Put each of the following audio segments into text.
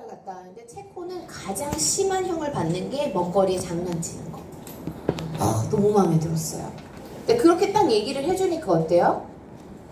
갔다 왔는데 체코는 가장 심한 형을 받는 게 먹거리에 장난치는 거. 아, 너무 마음에 들었어요. 근데 그렇게 딱 얘기를 해주니까 어때요?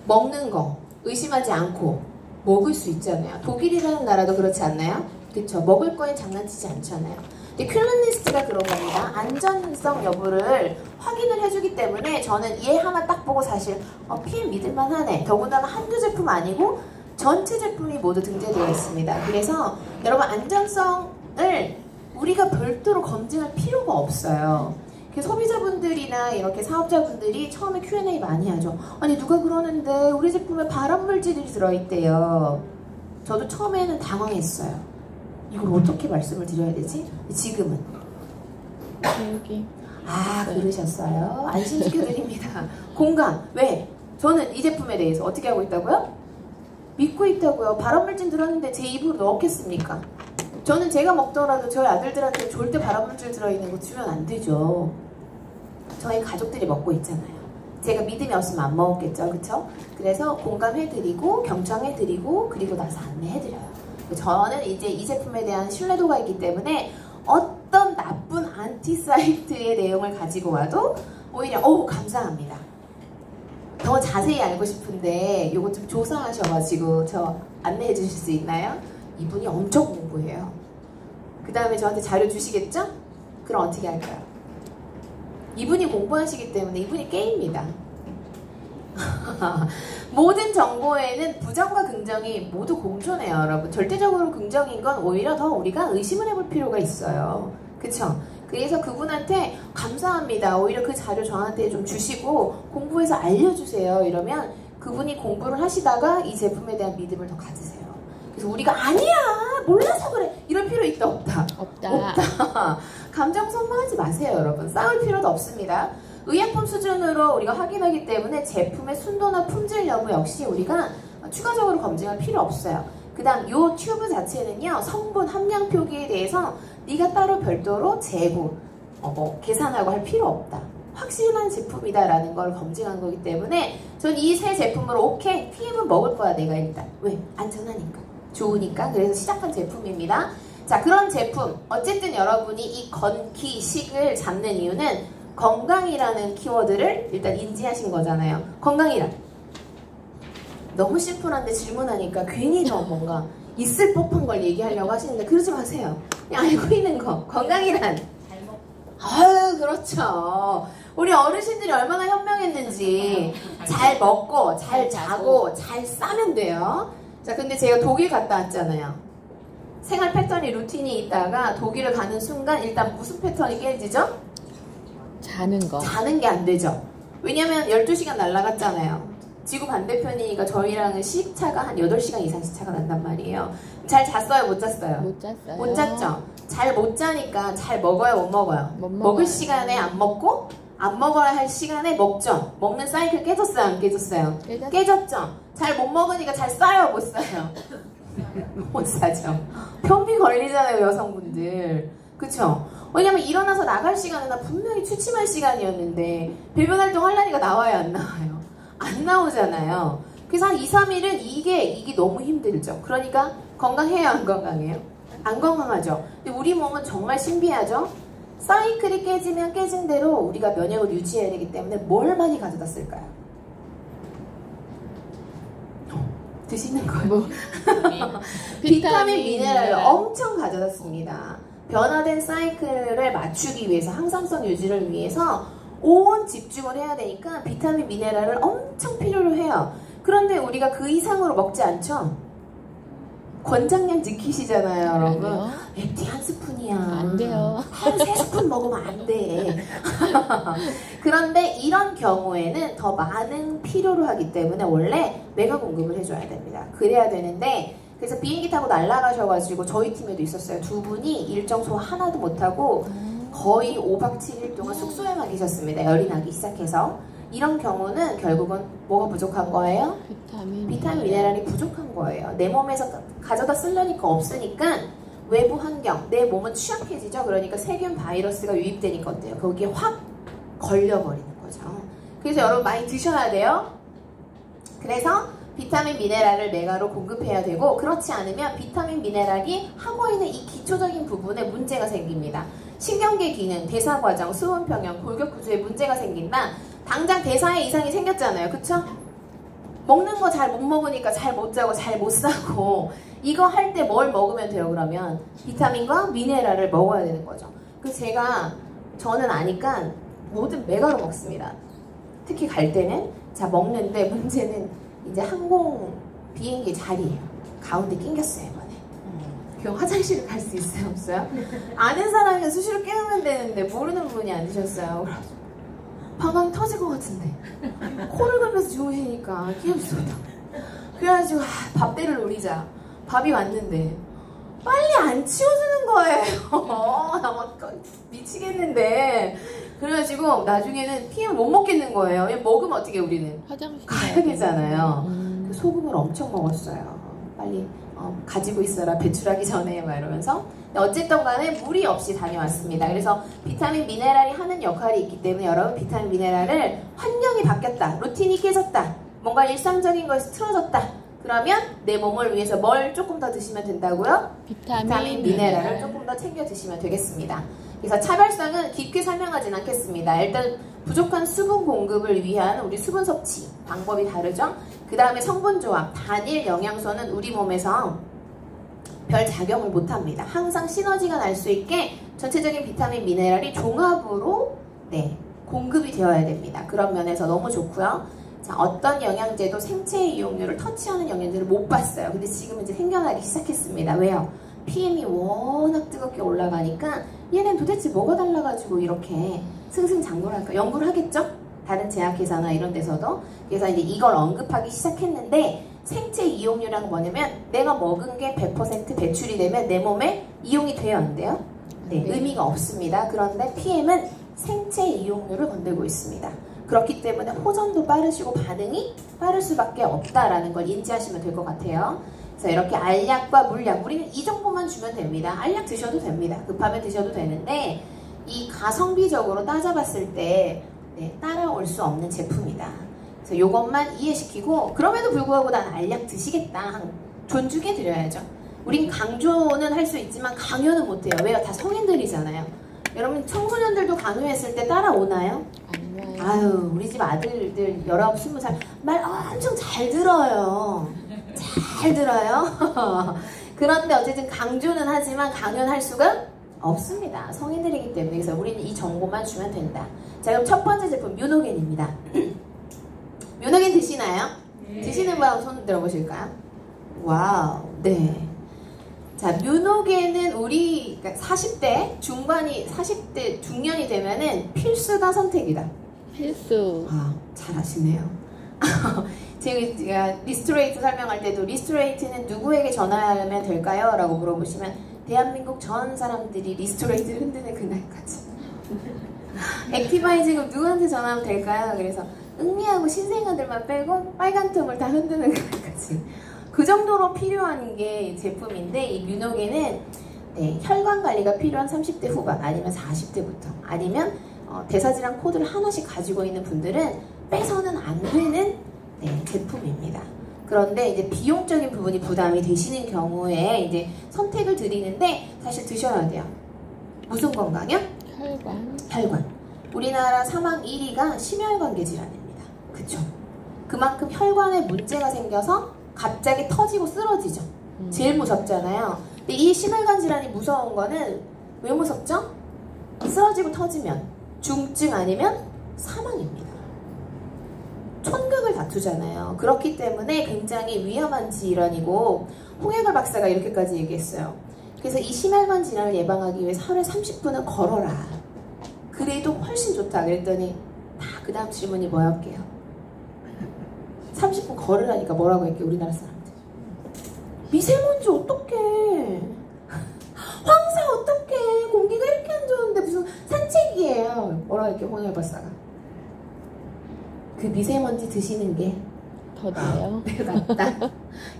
먹는 거 의심하지 않고 먹을 수 있잖아요. 독일이라는 나라도 그렇지 않나요? 그쵸? 먹을 거엔 장난치지 않잖아요. 근데 퀼른리스트가 그런 겁니다. 안전성 여부를 확인을 해주기 때문에 저는 얘 하나 딱 보고 사실 PM 믿을만 하네. 더군다나 한두 제품 아니고 전체 제품이 모두 등재되어 있습니다. 그래서 여러분 안전성을 우리가 별도로 검증할 필요가 없어요. 소비자분들이나 이렇게 사업자분들이 처음에 Q&A 많이 하죠. 아니 누가 그러는데 우리 제품에 발암물질이 들어있대요. 저도 처음에는 당황했어요. 이걸 어떻게 말씀을 드려야 되지? 지금은 여기 그러셨어요? 안심시켜드립니다. 공감. 왜? 저는 이 제품에 대해서 어떻게 하고 있다고요? 믿고 있다고요. 발암물질 들었는데 제 입으로 넣겠습니까? 저는 제가 먹더라도 저희 아들들한테 절대 발암물질 들어있는 거 주면 안 되죠. 저희 가족들이 먹고 있잖아요. 제가 믿음이 없으면 안 먹었겠죠. 그쵸? 그래서 공감해드리고 경청해드리고 그리고 나서 안내해드려요. 저는 이제 이 제품에 대한 신뢰도가 있기 때문에 어떤 나쁜 안티사이트의 내용을 가지고 와도 오히려 감사합니다. 더 자세히 알고 싶은데 요거 좀 조사하셔가지고 저 안내해 주실 수 있나요? 이분이 엄청 공부해요. 그 다음에 저한테 자료 주시겠죠? 그럼 어떻게 할까요? 이분이 공부하시기 때문에 이분이 게임입니다. 모든 정보에는 부정과 긍정이 모두 공존해요, 여러분. 절대적으로 긍정인 건 오히려 더 우리가 의심을 해볼 필요가 있어요. 그쵸? 그래서 그분한테 감사합니다. 오히려 그 자료 저한테 좀 주시고 공부해서 알려주세요. 이러면 그분이 공부를 하시다가 이 제품에 대한 믿음을 더 가지세요. 그래서 우리가 아니야! 몰라서 그래! 이럴 필요 있다 없다? 없다. 감정 소모하지 마세요, 여러분. 싸울 필요도 없습니다. 의약품 수준으로 우리가 확인하기 때문에 제품의 순도나 품질 여부 역시 우리가 추가적으로 검증할 필요 없어요. 그 다음 이 튜브 자체는요, 성분 함량 표기에 대해서 네가 따로 별도로 재고 계산하고 할 필요 없다. 확실한 제품이다 라는 걸 검증한 거기 때문에 전 이 세 제품으로 오케이, PM은 먹을 거야 내가 일단. 왜? 안전하니까, 좋으니까. 그래서 시작한 제품입니다. 자, 그런 제품, 어쨌든 여러분이 이 건기식을 잡는 이유는 건강이라는 키워드를 일단 인지하신 거잖아요. 건강이란 너무 심플한데 질문하니까 괜히 더 뭔가 있을 법한 걸 얘기하려고 하시는데 그러지 마세요. 그냥 알고 있는 거. 건강이란 잘 먹고. 아유, 그렇죠. 우리 어르신들이 얼마나 현명했는지 잘 먹고 잘 자고 잘 싸면 돼요. 자, 근데 제가 독일 갔다 왔잖아요. 생활 패턴이 루틴이 있다가 독일을 가는 순간 일단 무슨 패턴이 깨지죠? 자는 거. 자는 게 안 되죠. 왜냐면 12시간 날아갔잖아요. 지구 반대편이니까 저희랑은 시차가 한 8시간 이상 시차가 난단 말이에요. 잘 잤어요? 못 잤어요? 못 잤어요. 못 잤죠? 잘 못 자니까 잘 먹어요? 못 먹어요? 먹을 시간에 안 먹고 안 먹어야 할 시간에 먹죠? 먹는 사이클 깨졌어요? 안 깨졌어요? 깨졌죠? 잘 못 먹으니까 잘 싸요? 못 싸요? 못 싸죠. 변비 걸리잖아요, 여성분들. 그쵸? 왜냐면 일어나서 나갈 시간은 나 분명히 취침할 시간이었는데 배변 활동 하려니까 나와요, 안 나와요? 안 나오잖아요. 그래서 한 2, 3일은 이게 너무 힘들죠. 그러니까 건강해요, 안 건강해요? 안 건강하죠. 근데 우리 몸은 정말 신비하죠. 사이클이 깨지면 깨진 대로 우리가 면역을 유지해야 되기 때문에 뭘 많이 가져다 쓸까요? 드시는 거예요? 비타민, 미네랄을 엄청 가져다 씁니다. 변화된 사이클을 맞추기 위해서, 항상성 유지를 위해서 온 집중을 해야 되니까 비타민, 미네랄을 엄청 필요로 해요. 그런데 우리가 그 이상으로 먹지 않죠? 권장량 지키시잖아요, 여러분. 액티 한 스푼이야. 안 돼요. 한 3스푼 먹으면 안 돼. 그런데 이런 경우에는 더 많은 필요로 하기 때문에 원래 내가 공급을 해줘야 됩니다. 그래야 되는데, 그래서 비행기 타고 날아가셔가지고 저희 팀에도 있었어요. 두 분이 일정 소화 하나도 못하고 거의 5박 7일 동안 숙소에만 계셨습니다. 열이 나기 시작해서. 이런 경우는 결국은 뭐가 부족한 거예요? 비타민, 미네랄이 부족한 거예요. 내 몸에서 가져다 쓰려니까 없으니까 외부 환경, 내 몸은 취약해지죠. 그러니까 세균, 바이러스가 유입되니까 어때요? 거기에 확 걸려버리는 거죠. 그래서 여러분 많이 드셔야 돼요. 그래서 비타민 미네랄을 메가로 공급해야 되고, 그렇지 않으면 비타민 미네랄이 하고 있는 이 기초적인 부분에 문제가 생깁니다. 신경계 기능, 대사 과정, 수분 평형, 골격 구조에 문제가 생긴다. 당장 대사에 이상이 생겼잖아요. 그쵸? 먹는 거 잘 못 먹으니까 잘 못 자고 잘 못 사고, 이거 할 때 뭘 먹으면 돼요? 그러면 비타민과 미네랄을 먹어야 되는 거죠. 그래서 저는 아니까 뭐든 메가로 먹습니다. 특히 갈 때는. 자, 먹는데 문제는 이제 항공 비행기 자리예요. 가운데 낑겼어요, 이번에. 그럼 화장실을 갈 수 있어요, 없어요? 아는 사람이 수시로 깨우면 되는데 모르는 분이 앉으셨어요. 그래서 방광이 터질 것 같은데 코를 걸면서 주무시니까 끼울 수 없다. 그래가지고 밥대를 노리자. 밥이 왔는데 빨리 안 치워주는 거예요. 나 막 미치겠는데. 그래가지고 나중에는 PM 못 먹겠는 거예요. 먹으면 어떻게 우리는 화장실 가야 되잖아요. 소금을 엄청 먹었어요. 빨리 가지고 있어라, 배출하기 전에, 막 이러면서. 어쨌든 간에 무리 없이 다녀왔습니다. 그래서 비타민 미네랄이 하는 역할이 있기 때문에 여러분, 비타민 미네랄을 환경이 바뀌었다, 루틴이 깨졌다, 뭔가 일상적인 것이 틀어졌다, 그러면 내 몸을 위해서 뭘 조금 더 드시면 된다고요? 비타민 미네랄을 조금 더 챙겨 드시면 되겠습니다. 그래서 차별성은 깊게 설명하진 않겠습니다. 일단 부족한 수분 공급을 위한 우리 수분 섭취 방법이 다르죠. 그 다음에 성분 조합, 단일 영양소는 우리 몸에서 별 작용을 못합니다. 항상 시너지가 날 수 있게 전체적인 비타민 미네랄이 종합으로 공급이 되어야 됩니다. 그런 면에서 너무 좋고요. 자, 어떤 영양제도 생체 이용료를 터치하는 영양제를 못 봤어요. 근데 지금 이제 생겨나기 시작했습니다. 왜요? PM이 워낙 뜨겁게 올라가니까 얘는 도대체 뭐가 달라가지고 이렇게 승승장구할까? 연구를 하겠죠? 다른 제약회사나 이런 데서도. 그래서 이제 이걸 언급하기 시작했는데, 생체 이용료란 뭐냐면 내가 먹은 게 100% 배출이 되면 내 몸에 이용이 돼요, 안 돼요? 네, 의미가 없습니다. 그런데 PM은 생체 이용료를 건들고 있습니다. 그렇기 때문에 호전도 빠르시고 반응이 빠를 수밖에 없다라는 걸 인지하시면 될 것 같아요. 그래서 이렇게 알약과 물약, 우리는 이 정도만 주면 됩니다. 알약 드셔도 됩니다. 급하면 드셔도 되는데, 이 가성비적으로 따져봤을 때 따라올 수 없는 제품이다. 그래서 이것만 이해시키고, 그럼에도 불구하고 난 알약 드시겠다, 존중해 드려야죠. 우린 강조는 할 수 있지만 강요는 못해요. 왜요? 다 성인들이잖아요. 여러분, 청소년들도 강요했을 때 따라오나요? 아유, 우리 집 아들들 19, 20살 말 엄청 잘 들어요. 잘 들어요. 그런데 어쨌든 강조는 하지만 강요는 할 수가 없습니다. 성인들이기 때문에. 그래서 우리는 이 정보만 주면 된다. 자, 그럼 첫 번째 제품 뮤노겐입니다. 뮤노겐 드시나요? 네. 드시는 분 한번 손 들어보실까요? 와우, 네. 자, 뮤노겐은 우리 40대 중반이, 40대 중년이 되면은 필수가 선택이다. 필수. 아, 잘하시네요. 제가 리스토레이트 설명할 때도 리스토레이트는 누구에게 전화하면 될까요? 라고 물어보시면 대한민국 전 사람들이 리스토레이트를 흔드는 그날까지. 액티바이징은 누구한테 전화하면 될까요? 그래서 응미하고 신생아들만 빼고 빨간 틈을 다 흔드는 그날까지. 그 정도로 필요한 게 제품인데, 이 뮤노겐은 혈관 관리가 필요한 30대 후반 아니면 40대부터 아니면 대사질환 코드를 하나씩 가지고 있는 분들은 빼서는 안 되는 제품입니다. 그런데 이제 비용적인 부분이 부담이 되시는 경우에 이제 선택을 드리는데, 사실 드셔야 돼요. 무슨 건강이요? 혈관. 우리나라 사망 1위가 심혈관계 질환입니다. 그쵸? 그만큼 혈관에 문제가 생겨서 갑자기 터지고 쓰러지죠. 제일 무섭잖아요. 근데 이 심혈관 질환이 무서운 거는 왜 무섭죠? 쓰러지고 터지면 중증 아니면 사망입니다. 촌극을 다투잖아요. 그렇기 때문에 굉장히 위험한 질환이고, 홍해걸 박사가 이렇게까지 얘기했어요. 그래서 이 심혈관 질환을 예방하기 위해서 하루에 30분은 걸어라. 그래도 훨씬 좋다. 그랬더니 그 다음 질문이 뭐였게요? 30분 걸으라니까 뭐라고 했게, 우리나라 사람들? 미세먼지 어떡해? 황사 어떡해? 공기가 이렇게 안 좋은데 무슨 산책이에요? 뭐라고 했게, 홍해걸 박사가? 그 미세먼지 드시는 게 더 나아요? 낫다.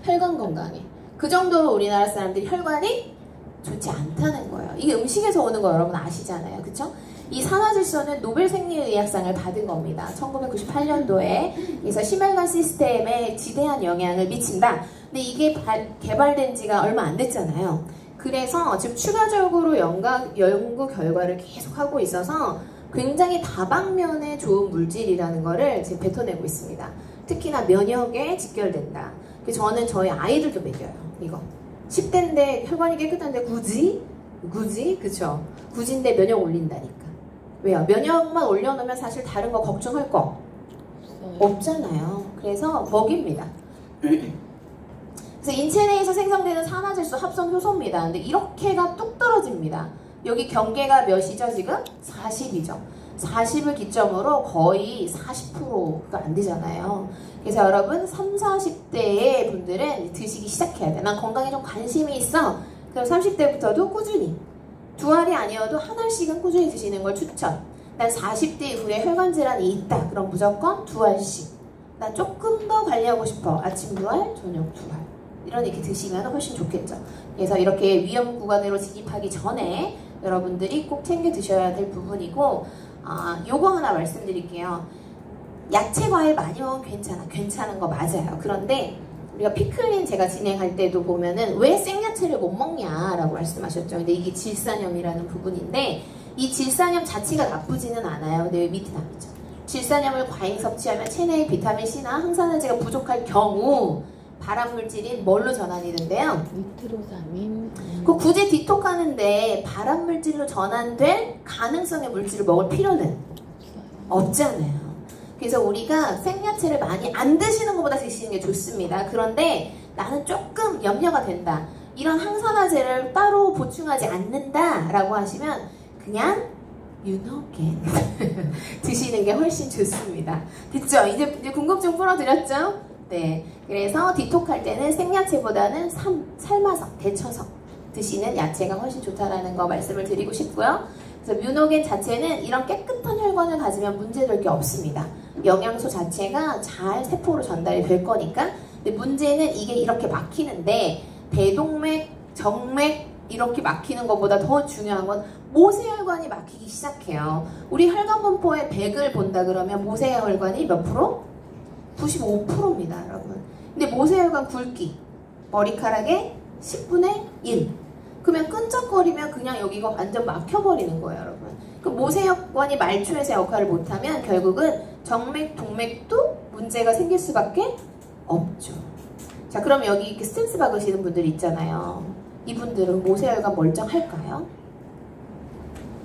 혈관 건강에. 그 정도로 우리나라 사람들이 혈관이 좋지 않다는 거예요. 이게 음식에서 오는 거 여러분 아시잖아요. 그쵸? 이 산화질소는 노벨 생리의학상을 받은 겁니다. 1998년도에. 그래서 심혈관 시스템에 지대한 영향을 미친다. 근데 이게 개발된 지가 얼마 안 됐잖아요. 그래서 지금 추가적으로 연구 결과를 계속 하고 있어서 굉장히 다방면에 좋은 물질이라는 거를 지금 뱉어내고 있습니다. 특히나 면역에 직결된다. 그래서 저는 저희 아이들도 먹여요. 이거 10대인데 혈관이 깨끗한데 굳이? 그쵸? 굳이인데 면역 올린다니까. 왜요? 면역만 올려놓으면 사실 다른 거 걱정할 거 없잖아요. 그래서 먹입니다. 그래서 인체 내에서 생성되는 산화질소 합성 효소입니다. 근데 이렇게가 뚝 떨어집니다. 여기 경계가 몇이죠 지금? 40이죠. 40을 기점으로 거의 40%가 안 되잖아요. 그래서 여러분 30, 40대의 분들은 드시기 시작해야 돼. 난 건강에 좀 관심이 있어. 그럼 30대부터도 꾸준히 2알이 아니어도 1알씩은 꾸준히 드시는 걸 추천. 난 40대 이후에 혈관 질환이 있다. 그럼 무조건 2알씩. 난 조금 더 관리하고 싶어. 아침 2알, 저녁 2알. 이렇게 드시면 훨씬 좋겠죠. 그래서 이렇게 위험 구간으로 진입하기 전에 여러분들이 꼭 챙겨 드셔야 될 부분이고, 요거 하나 말씀드릴게요. 야채 과일 많이 먹으면 괜찮은 거 맞아요. 그런데 우리가 피클린 제가 진행할 때도 보면은 왜 생야채를 못 먹냐라고 말씀하셨죠. 근데 이게 질산염이라는 부분인데 이 질산염 자체가 나쁘지는 않아요. 근데 왜 밑에 나쁘죠. 질산염을 과잉 섭취하면 체내의 비타민C나 항산화제가 부족할 경우 발암물질인 뭘로 전환이 된대요? 니트로사민. 그 굳이 디톡하는데 발암물질로 전환될 가능성의 물질을 먹을 필요는 없잖아요. 그래서 우리가 생야채를 많이 안 드시는 것보다 드시는 게 좋습니다. 그런데 나는 조금 염려가 된다. 이런 항산화제를 따로 보충하지 않는다라고 하시면 그냥 유노겐 드시는 게 훨씬 좋습니다. 됐죠? 이제 궁금증 풀어드렸죠? 네. 그래서 디톡할 때는 생야채보다는 삶아서, 데쳐서 드시는 야채가 훨씬 좋다라는 거 말씀을 드리고 싶고요. 그래서 뮤노겐 자체는 이런 깨끗한 혈관을 가지면 문제될 게 없습니다. 영양소 자체가 잘 세포로 전달이 될 거니까. 근데 문제는 이게 이렇게 막히는데 대동맥, 정맥 이렇게 막히는 것보다 더 중요한 건 모세혈관이 막히기 시작해요. 우리 혈관분포의 100을 본다 그러면 모세혈관이 몇 프로? 95%입니다, 여러분. 근데 모세혈관 굵기, 머리카락의 10분의 1. 그러면 끈적거리면 그냥 여기가 완전 막혀버리는 거예요, 여러분. 그 모세혈관이 말초에서 역할을 못하면 결국은 정맥, 동맥도 문제가 생길 수밖에 없죠. 자, 그럼 여기 이렇게 스트레스 받으시는 분들 있잖아요. 이분들은 모세혈관 멀쩡할까요?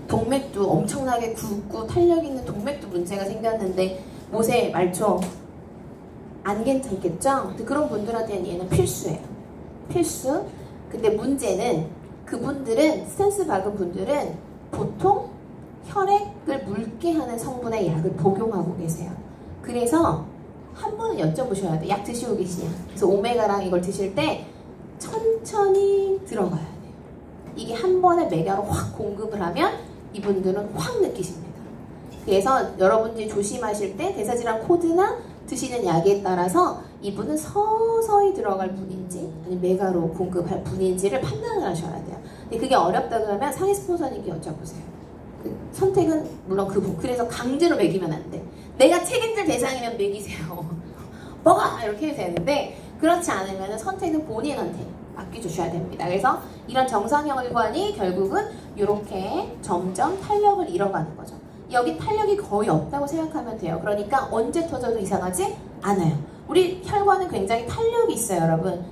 동맥도 엄청나게 굵고 탄력 있는 동맥도 문제가 생겼는데 모세, 말초 안 괜찮겠죠? 근데 그런 분들한테는 얘는 필수예요. 필수. 근데 문제는 그분들은 스트레스 받은 분들은 보통 혈액을 묽게 하는 성분의 약을 복용하고 계세요. 그래서 한 번은 여쭤보셔야 돼요. 약 드시고 계시냐? 그래서 오메가랑 이걸 드실 때 천천히 들어가야 돼요. 이게 한 번에 메가로 확 공급을 하면 이분들은 확 느끼십니다. 그래서 여러분들이 조심하실 때 대사질환 코드나 드시는 약에 따라서 이분은 서서히 들어갈 분인지 아니면 메가로 공급할 분인지를 판단을 하셔야 돼요. 근데 그게 어렵다 그러면 상위 스폰서님께 여쭤보세요. 그 선택은 물론 그분. 그래서 강제로 먹이면 안 돼. 내가 책임질 대상이면 먹이세요. 먹어! 이렇게 해도 되는데 그렇지 않으면 선택은 본인한테 맡겨주셔야 됩니다. 그래서 이런 정상혈관이 결국은 이렇게 점점 탄력을 잃어가는 거죠. 여기 탄력이 거의 없다고 생각하면 돼요. 그러니까 언제 터져도 이상하지 않아요. 우리 혈관은 굉장히 탄력이 있어요, 여러분.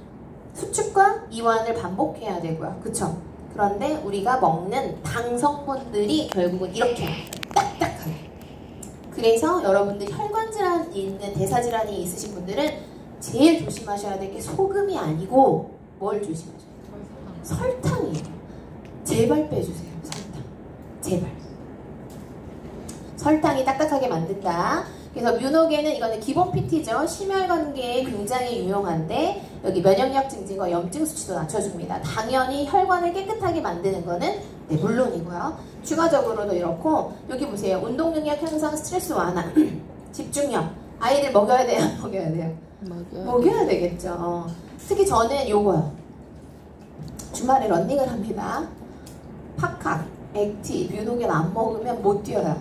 수축과 이완을 반복해야 되고요. 그쵸? 그런데 우리가 먹는 당 성분들이 결국은 이렇게 딱딱하게. 그래서 여러분들 혈관 질환이 있는 대사 질환이 있으신 분들은 제일 조심하셔야 될 게 소금이 아니고 뭘 조심하셔야 돼요? 설탕이에요. 제발 빼주세요. 설탕. 제발. 설탕이 딱딱하게 만든다. 그래서 뮤노겐은 이거는 기본 PT죠. 심혈관계에 굉장히 유용한데 여기 면역력 증진과 염증 수치도 낮춰줍니다. 당연히 혈관을 깨끗하게 만드는 거는 네, 물론이고요. 추가적으로도 이렇고 여기 보세요. 운동 능력 향상, 스트레스 완화, 집중력. 아이들 먹여야 돼요? 먹여야 돼요? 먹여야 되겠죠. 특히 저는 요거요. 주말에 런닝을 합니다. 팍팍. 액티, 뮤노겐 안 먹으면 못 뛰어요.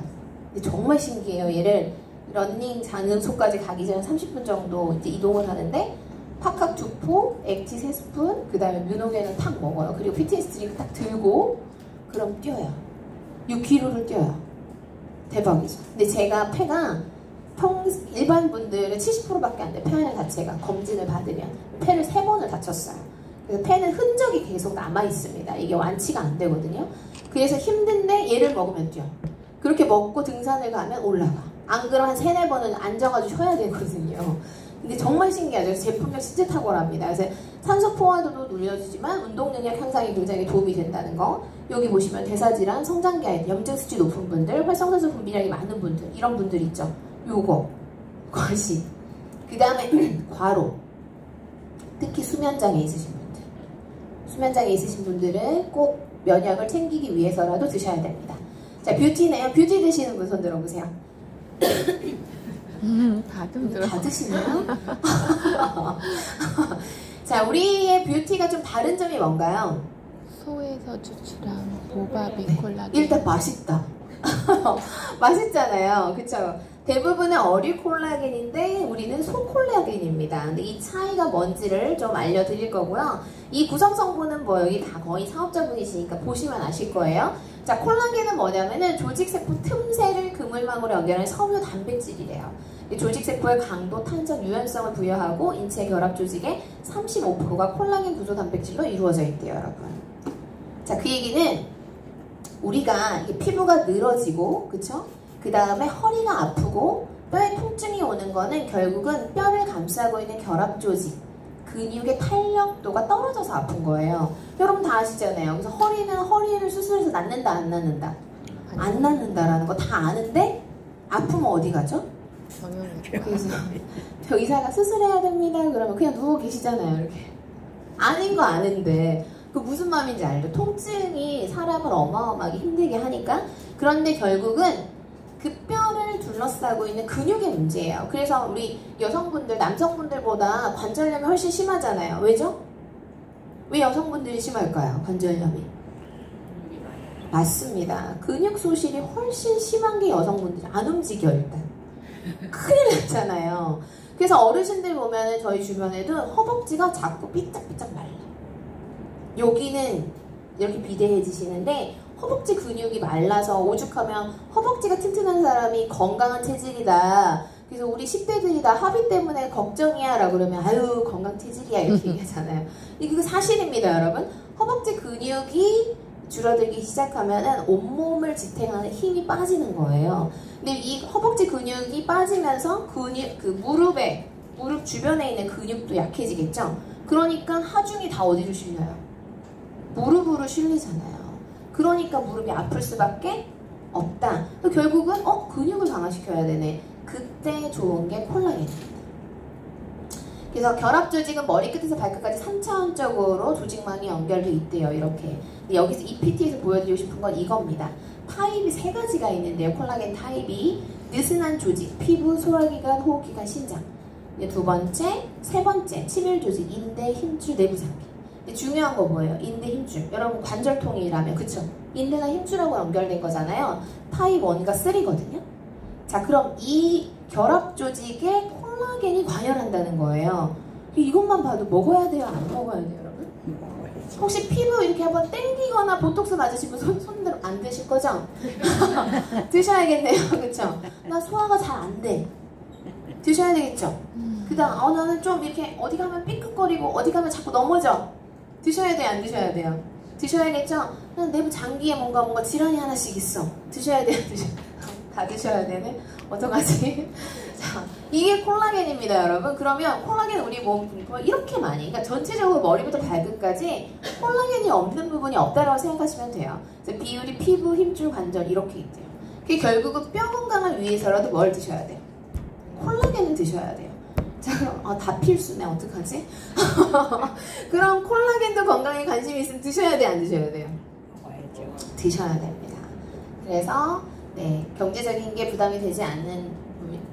근데 정말 신기해요. 얘를 러닝 장소까지 가기 전에 30분 정도 이제 이동을 하는데 파칵 2포, 액티 3스푼, 그 다음에 뮤노겐을 탁 먹어요. 그리고 피트니스 드링크 딱 들고 그럼 뛰어요. 6km를 뛰어요. 대박이죠. 근데 제가 폐가 일반 분들은 70%밖에 안 돼요. 폐 안의 자체가 검진을 받으면 폐를 3번을 다쳤어요. 그래서 폐는 흔적이 계속 남아 있습니다. 이게 완치가 안 되거든요. 그래서 힘든데 얘를 먹으면 뛰어. 그렇게 먹고 등산을 가면 올라가. 안 그러면 한 3, 4번은 앉아가지고 쉬어야 되거든요. 근데 정말 신기하죠. 제품력 진짜 탁월합니다. 그래서 산소 포화도도 눌려주지만 운동 능력 향상에 굉장히 도움이 된다는 거. 여기 보시면 대사질환, 성장기 아이들, 염증 수치 높은 분들, 활성산소 분비량이 많은 분들, 이런 분들 있죠. 요거, 과식. 그 다음에 과로. 특히 수면장애 있으신 분들. 수면장애 있으신 분들은 꼭 면역을 챙기기 위해서라도 드셔야 됩니다. 자, 뷰티네요. 뷰티 드시는 분 손 들어보세요. 다 드시나요? 자, 우리의 뷰티가 좀 다른 점이 뭔가요? 소에서 추출한 모바비 콜라겐. 일단 맛있다. 맛있잖아요. 그쵸? 대부분은 어류 콜라겐인데 우리는 소 콜라겐입니다. 근데 이 차이가 뭔지를 좀 알려드릴 거고요. 이 구성 성분은 뭐 여기 다 거의 사업자분이시니까 보시면 아실 거예요. 자, 콜라겐은 뭐냐면은 조직세포 틈새를 그물망으로 연결하는 섬유 단백질이래요. 조직세포의 강도, 탄전, 유연성을 부여하고 인체 결합 조직의 35%가 콜라겐 구조 단백질로 이루어져 있대요, 여러분. 자, 그 얘기는 우리가 이게 피부가 늘어지고, 그쵸? 그 다음에 허리가 아프고 뼈에 통증이 오는 거는 결국은 뼈를 감싸고 있는 결합 조직, 근육의 탄력도가 떨어져서 아픈 거예요. 여러분 다 아시잖아요. 그래서 허리를 수술해서 낫는다, 안 낫는다? 안 낫는다라는 거 다 아는데 아프면 어디 가죠? 그래서 의사가 수술해야 됩니다. 그러면 그냥 누워 계시잖아요. 이렇게. 아닌 거 아는데 그 무슨 마음인지 알죠? 통증이 사람을 어마어마하게 힘들게 하니까. 그런데 결국은 그 뼈를 둘러싸고 있는 근육의 문제예요. 그래서 우리 여성분들, 남성분들보다 관절염이 훨씬 심하잖아요. 왜죠? 왜 여성분들이 심할까요? 관절염이. 맞습니다. 근육 소실이 훨씬 심한 게 여성분들이 안 움직여 일단. 큰일 났잖아요. 그래서 어르신들 보면 저희 주변에도 허벅지가 자꾸 삐딱삐딱 말라. 여기는 이렇게 비대해지시는데 허벅지 근육이 말라서 오죽하면 허벅지가 튼튼한 사람이 건강한 체질이다. 그래서 우리 10대들이 다 합의 때문에 걱정이야 라고 그러면 아유 건강 체질이야 이렇게 얘기하잖아요. 이게 사실입니다, 여러분. 허벅지 근육이 줄어들기 시작하면은 온몸을 지탱하는 힘이 빠지는 거예요. 근데 이 허벅지 근육이 빠지면서 무릎 주변에 있는 근육도 약해지겠죠. 그러니까 하중이 다 어디로 실려요? 무릎으로 실리잖아요. 그러니까 무릎이 아플 수밖에 없다. 결국은 근육을 강화시켜야 되네. 그때 좋은 게 콜라겐입니다. 그래서 결합 조직은 머리끝에서 발끝까지 3차원적으로 조직망이 연결돼 있대요. 이렇게. 근데 여기서 이 PT에서 보여드리고 싶은 건 이겁니다. 타입이 3가지가 있는데요. 콜라겐 타입이 느슨한 조직, 피부, 소화기관, 호흡기관, 신장. 두 번째, 세 번째, 침혈 조직, 인대, 힘줄, 내부 장기. 중요한 거 뭐예요? 인대, 힘줄. 여러분 관절통이라면 그쵸? 인대나 힘줄하고 연결된 거잖아요. 타입 1과 3거든요. 자, 그럼 이 결합 조직에 콜라겐이 관여한다는 거예요. 이것만 봐도 먹어야 돼요? 안 먹어야 돼요, 여러분? 혹시 피부 이렇게 한번 땡기거나 보톡스 맞으시면 손들 안 드실 거죠? 드셔야겠네요, 그쵸? 나 소화가 잘 안 돼. 드셔야 되겠죠? 그 다음 나는 좀 이렇게 어디 가면 삐끗거리고 어디 가면 자꾸 넘어져. 드셔야 돼요? 안 드셔야 돼요? 드셔야겠죠? 내부 장기에 뭔가 질환이 하나씩 있어. 드셔야 돼요? 다 드셔야 되네? 어떡하지? 자, 이게 콜라겐입니다, 여러분. 그러면 콜라겐 우리 몸 분포가 이렇게 많이, 그러니까 전체적으로 머리부터 발끝까지 콜라겐이 없는 부분이 없다라고 생각하시면 돼요. 비율이 피부, 힘줄, 관절 이렇게 있대요. 그게 결국은 뼈 건강을 위해서라도 뭘 드셔야 돼요? 콜라겐을 드셔야 돼요. 자, 그럼 다 필수네. 어떡하지? 그럼 콜라겐도 건강에 관심이 있으면 드셔야 돼요? 안 드셔야 돼요? 드셔야 됩니다. 그래서 네, 경제적인 게 부담이 되지 않는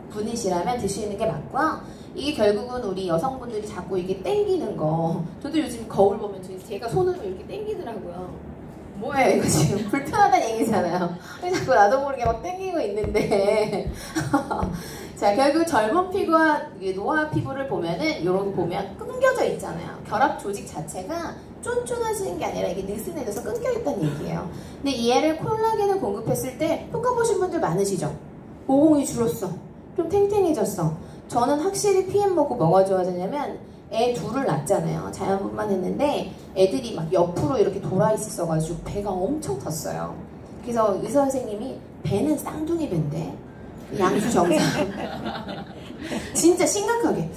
분이시라면 드시는 게 맞고요. 이게 결국은 우리 여성분들이 자꾸 이게 땡기는 거. 저도 요즘 거울 보면 제가 손으로 이렇게 땡기더라고요. 뭐예요 이거 지금 불편하다는 얘기잖아요. 왜 자꾸 나도 모르게 막 땡기고 있는데 자 결국 젊은 피부와 노화 피부를 보면은 이렇게 보면 끊겨져 있잖아요. 결합 조직 자체가 쫀쫀해지는 게 아니라 이게 느슨해져서 끊겨 있다는 얘기예요. 근데 얘를 콜라겐을 공급했을 때 효과 보신 분들 많으시죠? 모공이 줄었어. 좀 탱탱해졌어. 저는 확실히 PM 먹고 뭐가 좋아졌냐면 애 둘을 낳았잖아요. 자연분만 했는데 애들이 막 옆으로 이렇게 돌아 있었어가지고 배가 엄청 텄어요. 그래서 의사 선생님이 배는 쌍둥이 배인데 양수 정상. 진짜 심각하게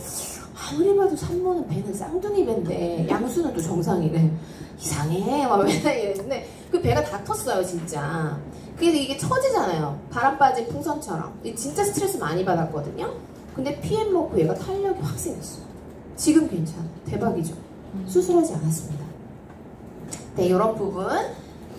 아무리 봐도 산모는 배는 쌍둥이 배인데 양수는 또 정상이래. 이상해 막 맨날 이랬는데 그 배가 다 텄어요 진짜. 그래서 이게 처지잖아요. 바람 빠진 풍선처럼. 진짜 스트레스 많이 받았거든요. 근데 PM 먹고 얘가 탄력이 확 생겼어요. 지금 괜찮아. 대박이죠. 수술하지 않았습니다. 네, 이런 부분.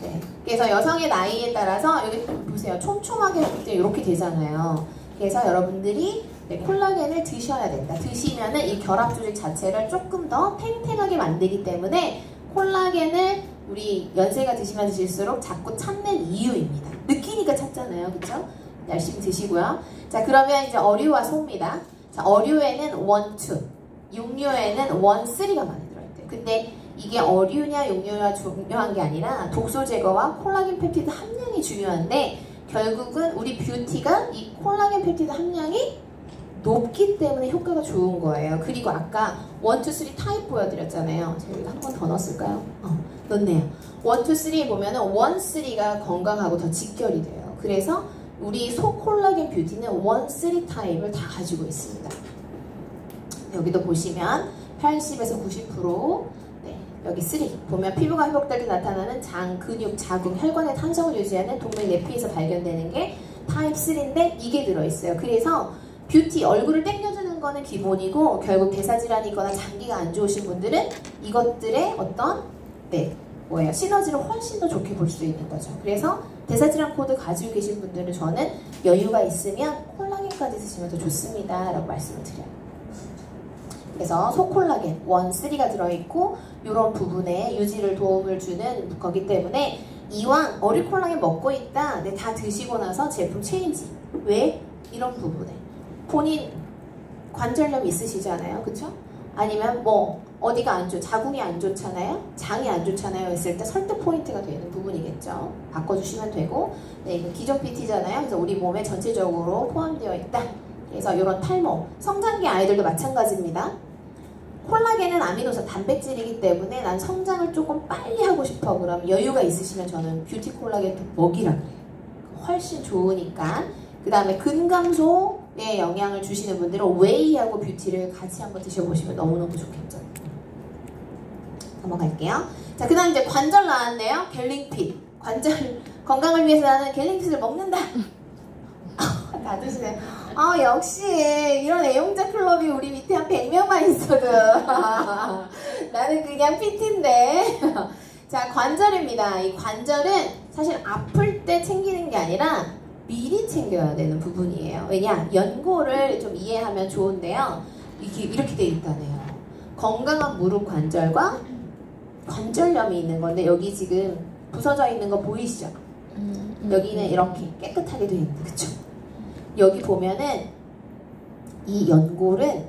네. 그래서 여성의 나이에 따라서 여기 보세요. 촘촘하게 이렇게 되잖아요. 그래서 여러분들이 네, 콜라겐을 드셔야 된다. 드시면은 이 결합 조직 자체를 조금 더 탱탱하게 만들기 때문에 콜라겐을 우리 연세가 드시면 드실수록 자꾸 찾는 이유입니다. 느끼니까 찾잖아요. 그쵸? 열심히 드시고요. 자, 그러면 이제 어류와 소입니다. 자, 어류에는 1, 2, 육류에는 1, 3가 많이 들어있대요. 근데 이게 어류냐 육류냐 중요한 게 아니라 독소 제거와 콜라겐 펩티드 함량이 중요한데 결국은 우리 뷰티가 이 콜라겐 펩티드 함량이 높기 때문에 효과가 좋은 거예요. 그리고 아까 1, 2, 3 타입 보여드렸잖아요. 제가 이거 한 번 더 넣었을까요? 넣네요. 1, 2, 3 보면은 1, 3가 건강하고 더 직결이 돼요. 그래서 우리 소콜라겐 뷰티는 1, 3 타입을 다 가지고 있습니다. 여기도 보시면 80에서 90% 네, 여기 3 보면 피부가 회복될 때 나타나는 장, 근육, 자궁, 혈관의 탄성을 유지하는 동맥 내피에서 발견되는 게 타입 3인데 이게 들어있어요. 그래서 뷰티, 얼굴을 땡겨주는 거는 기본이고 결국 대사질환이거나 장기가 안 좋으신 분들은 이것들의 어떤 네, 뭐예요? 시너지를 훨씬 더 좋게 볼 수 있는 거죠. 그래서 대사질환 코드 가지고 계신 분들은 저는 여유가 있으면 콜라겐까지 드시면 더 좋습니다 라고 말씀을 드려요. 그래서 소콜라겐 1, 3가 들어있고 이런 부분에 유지를 도움을 주는 거기 때문에 이왕 어리 콜라겐 먹고 있다 네, 다 드시고 나서 제품 체인지 왜? 이런 부분에 본인 관절염 있으시잖아요. 그쵸? 아니면 뭐 어디가 안 좋, 자궁이 안 좋잖아요. 장이 안 좋잖아요 했을 때 설득 포인트가 되는 부분이겠죠. 바꿔주시면 되고 네, 이거 기존 PT잖아요. 그래서 우리 몸에 전체적으로 포함되어 있다. 그래서 이런 탈모, 성장기 아이들도 마찬가지입니다. 콜라겐은 아미노산, 단백질이기 때문에 난 성장을 조금 빨리 하고 싶어. 그럼 여유가 있으시면 저는 뷰티 콜라겐 먹이라 그래요. 훨씬 좋으니까. 그 다음에 근감소에 영향을 주시는 분들은 웨이하고 뷰티를 같이 한번 드셔보시면 너무너무 좋겠죠. 넘어갈게요. 자, 그 다음 이제 관절 나왔네요. 갤링핏. 관절 건강을 위해서 나는 갤링핏을 먹는다. 다 드시네. 역시 이런 애용자 클럽이 우리 밑에 한 100명만 있어도 나는 그냥 PT인데. 자, 관절입니다. 이 관절은 사실 아플 때 챙기는 게 아니라 미리 챙겨야 되는 부분이에요. 왜냐? 연고를 좀 이해하면 좋은데요. 이렇게 돼 있다네요. 건강한 무릎 관절과 관절염이 있는 건데 여기 지금 부서져 있는 거 보이시죠? 여기는 이렇게 깨끗하게 돼 있는데 그쵸? 여기 보면은 이 연골은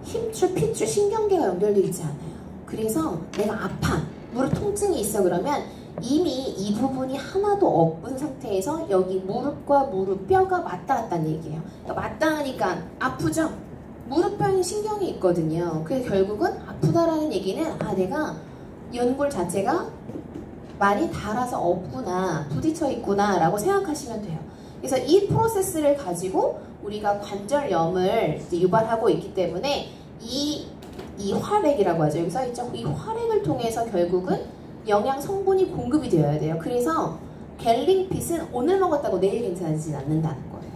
힘줄, 핏줄, 신경계가 연결되어 있지 않아요. 그래서 내가 아파, 무릎 통증이 있어 그러면 이미 이 부분이 하나도 없는 상태에서 여기 무릎과 무릎 뼈가 맞닿았다는 얘기예요. 그러니까 맞닿으니까 아프죠? 무릎뼈에 신경이 있거든요. 그래서 결국은 아프다라는 얘기는 내가 연골 자체가 많이 닳아서 없구나, 부딪혀 있구나 라고 생각하시면 돼요. 그래서 이 프로세스를 가지고 우리가 관절염을 이제 유발하고 있기 때문에 이 활액이라고 하죠. 여기 써있죠? 이 활액을 통해서 결국은 영양 성분이 공급이 되어야 돼요. 그래서 갤링핏은 오늘 먹었다고 내일 괜찮아지진 않는다는 거예요.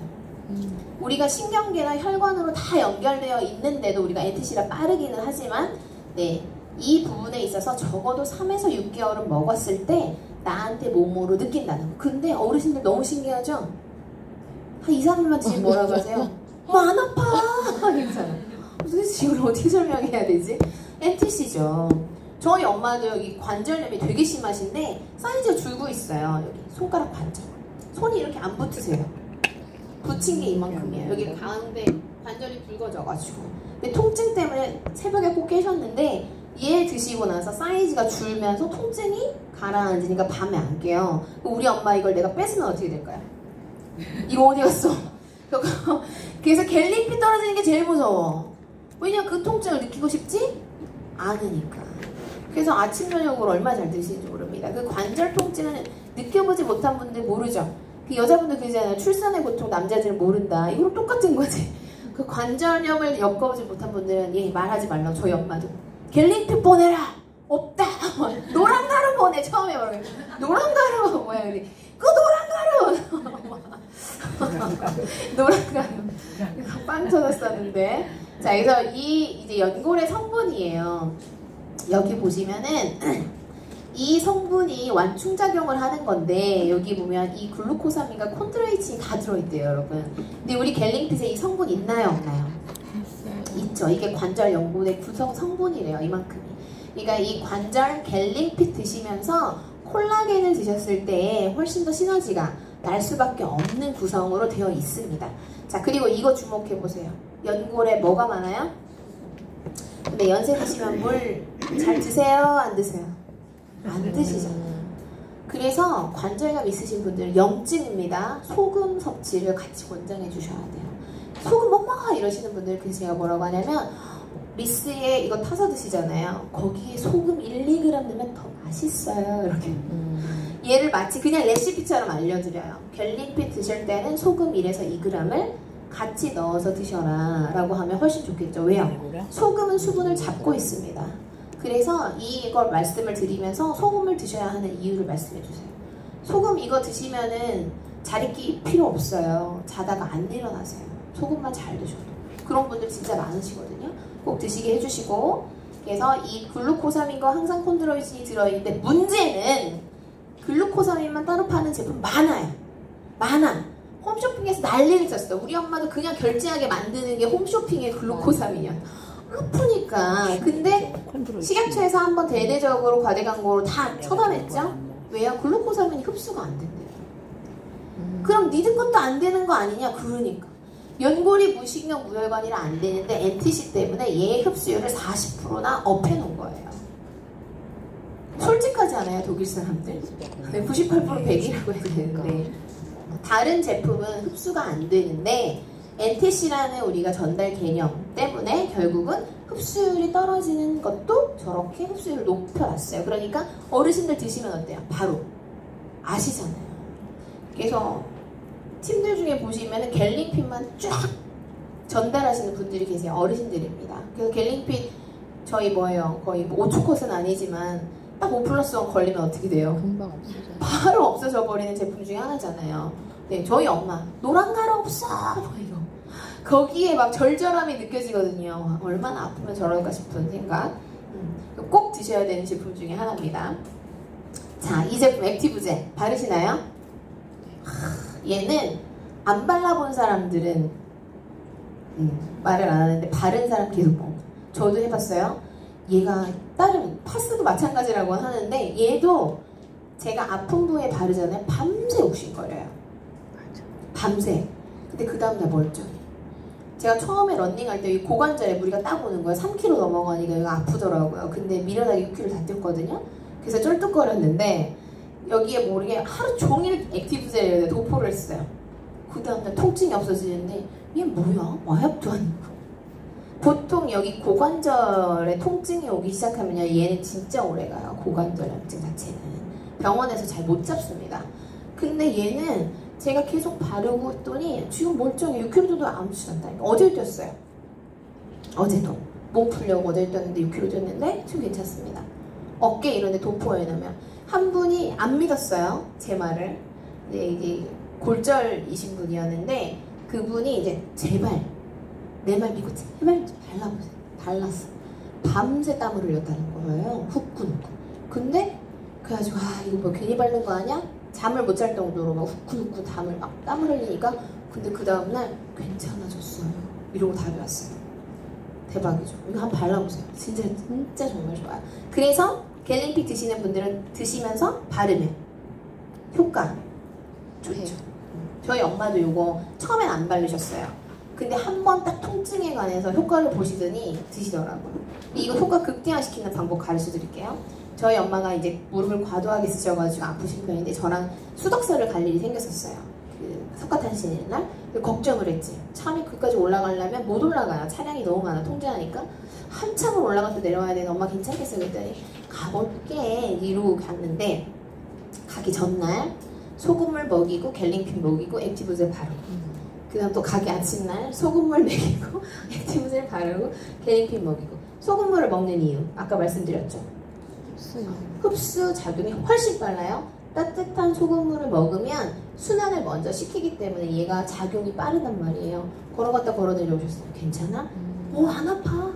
우리가 신경계나 혈관으로 다 연결되어 있는데도 우리가 엔티시라 빠르기는 하지만 네, 이 부분에 있어서 적어도 3에서 6개월은 먹었을 때 나한테 몸으로 느낀다는 거. 근데 어르신들 너무 신기하죠? 한 2, 3일만 지금 뭐라고 하세요? 안 아파! 괜찮아. 도대체 이걸 어떻게 설명해야 되지? 엔티시죠. 저희 엄마도 여기 관절염이 되게 심하신데 사이즈가 줄고 있어요. 여기 손가락 관절. 손이 이렇게 안 붙으세요. 붙인 게 이만큼이에요. 여기 가운데 관절이 붉어져가지고. 근데 통증 때문에 새벽에 꼭 깨셨는데 얘 드시고 나서 사이즈가 줄면서 통증이 가라앉으니까 밤에 안 깨요. 우리 엄마 이걸 내가 뺏으면 어떻게 될까요? 이거 어디 갔어? 그래서 갤린피 떨어지는 게 제일 무서워. 왜냐면 그 통증을 느끼고 싶지 않으니까. 그래서 아침 저녁으로 얼마나 잘 드시는지 모릅니다. 그 관절 통증은 느껴보지 못한 분들 모르죠. 그 여자분들 그러잖아요. 출산의 고통 남자들은 모른다. 이거랑 똑같은 거지. 그 관절염을 겪어보지 못한 분들은 얘 말하지 말라고. 저희 엄마도 갤린피 보내라. 없다. 노란 가루 보내. 처음에 말해. 노란 가루 뭐야? 그래. 그 노란 가루. 노란 가루. 빵 터졌었는데. 자, 그래서 이 이제 연골의 성분이에요. 여기 보시면은 이 성분이 완충작용을 하는 건데 여기 보면 이 글루코사민과 콘드로이친이 다 들어있대요, 여러분. 근데 우리 갤링핏에 이 성분 있나요, 없나요? 있죠. 이게 관절 연골의 구성 성분이래요, 이만큼이. 그러니까 이 관절 갤링핏 드시면서 콜라겐을 드셨을 때 훨씬 더 시너지가 날 수밖에 없는 구성으로 되어 있습니다. 자, 그리고 이거 주목해 보세요. 연골에 뭐가 많아요? 근데 연세 드시면 물 잘 드세요? 안 드세요? 안 드시잖아요. 그래서 관절염 있으신 분들은 염증입니다. 소금 섭취를 같이 권장해 주셔야 돼요. 소금 먹어! 이러시는 분들 그래서 제가 뭐라고 하냐면 리스에 이거 타서 드시잖아요. 거기에 소금 1, 2g 넣으면 더 맛있어요. 이렇게. 얘를 마치 그냥 레시피처럼 알려드려요. 갤린핏 드실 때는 소금 1에서 2g을 같이 넣어서 드셔라 라고 하면 훨씬 좋겠죠. 왜요? 소금은 수분을 잡고 있습니다. 그래서 이걸 말씀을 드리면서 소금을 드셔야 하는 이유를 말씀해 주세요. 소금 이거 드시면은 자리끼 필요 없어요. 자다가 안 일어나세요. 소금만 잘 드셔도. 그런 분들 진짜 많으시거든요. 꼭 드시게 해주시고. 그래서 이 글루코사민과 항상 콘드로이친이 들어있는데 문제는 글루코사민만 따로 파는 제품 많아요. 많아. 홈쇼핑에서 난리를 쳤어. 우리 엄마도 그냥 결제하게 만드는 게 홈쇼핑의 글루코사민이야. 아프니까. 근데 식약처에서 한번 대대적으로 과대 광고로 다 처단했죠? 왜요? 글루코사민이 흡수가 안 된대요. 그럼 니들 것도 안 되는 거 아니냐? 그러니까. 연골이 무신경 무혈관이라 안 되는데 NTC 때문에 얘 흡수율을 40%나 업해놓은 거예요. 솔직하지 않아요, 독일 사람들? 98% 100이라고 해야 되는데. 다른 제품은 흡수가 안 되는데 NTC라는 우리가 전달 개념 때문에 결국은 흡수율이 떨어지는 것도 저렇게 흡수율을 높여놨어요. 그러니까 어르신들 드시면 어때요? 바로 아시잖아요. 그래서 팀들 중에 보시면 갤링핏만 쫙 전달하시는 분들이 계세요. 어르신들입니다. 그래서 갤링핏 저희 뭐예요? 거의 5초 컷은 아니지만 딱 5+1 걸리면 어떻게 돼요? 금방 없어져요. 바로 없어져 버리는 제품 중에 하나잖아요. 네, 저희 엄마 노란 가루 없어 뭐 이거 거기에 막 절절함이 느껴지거든요. 얼마나 아프면 저럴까 싶은 생각. 꼭 드셔야 되는 제품 중에 하나입니다. 자, 이 제품 액티브젤 바르시나요? 얘는 안 발라본 사람들은 말을 안 하는데 바른 사람 계속 먹어. 저도 해봤어요. 얘가 다른 파스도 마찬가지라고 하는데 얘도 제가 아픈 부위에 바르잖아요. 밤새 욱신거려요. 밤새. 근데 그 다음날 멀쩡해. 제가 처음에 런닝할 때 이 고관절에 무리가 딱 오는 거예요. 3kg 넘어가니까 이거 아프더라고요. 근데 미련하게 6kg 다 뛰었거든요. 그래서 쩔뚝거렸는데 여기에 모르게 하루 종일 액티브젤에 도포를 했어요. 그 다음날 통증이 없어지는데 얘 뭐야? 마약도 아니고. 보통 여기 고관절에 통증이 오기 시작하면요. 얘는 진짜 오래가요. 고관절염증 자체는. 병원에서 잘 못 잡습니다. 근데 얘는 제가 계속 바르고 했더니 지금 멀쩡해. 6kg 정도 아무렇지도 않다. 어제도 뛰었어요. 어제도. 목 풀려고 어제 뛰었는데 6kg 뛰었는데 지금 괜찮습니다. 어깨 이런 데 도포해 놓으면. 한 분이 안 믿었어요. 제 말을. 이제 골절이신 분이었는데 그분이 이제 제발 내 말 믿고 제발 좀 발라보세요. 발랐어. 밤새 땀을 흘렸다는 거예요. 후끈후끈. 근데 그래가지고 이거 뭐 괜히 바른 거 아니야? 잠을 못 잘 정도로 막 후끈후끈 땀을 흘리니까 근데 그 다음날 괜찮아졌어요. 이러고 답이 왔어요. 대박이죠. 이거 한번 발라보세요. 진짜 정말 좋아요. 그래서 갤링픽 드시는 분들은 드시면서 바르면 효과 좋죠. 네. 저희 엄마도 이거 처음엔 안 바르셨어요. 근데 한 번 딱 통증에 관해서 효과를 보시더니 드시더라고요. 이거 효과 극대화시키는 방법 가르쳐 드릴게요. 저희 엄마가 이제 무릎을 과도하게 쓰셔가지고 아프신 편인데 저랑 수덕사를 갈 일이 생겼었어요. 그 석가탄신일 날. 걱정을 했지. 참이 그까지 올라가려면 못 올라가요. 차량이 너무 많아. 통제하니까. 한참을 올라가서 내려와야 되는 엄마 괜찮겠어? 그랬더니 가볼게 이러고 갔는데 가기 전날 소금물 먹이고 갤링핀 먹이고 액티브젤 바르고 그 다음 또 가기 아침날 소금물 먹이고 액티브젤 바르고 갤링핀 먹이고 소금물을 먹는 이유 아까 말씀드렸죠. 흡수 작용이 훨씬 빨라요. 따뜻한 소금물을 먹으면 순환을 먼저 시키기 때문에 얘가 작용이 빠르단 말이에요. 걸어갔다 걸어 내려오셨어요. 괜찮아? 안 아파.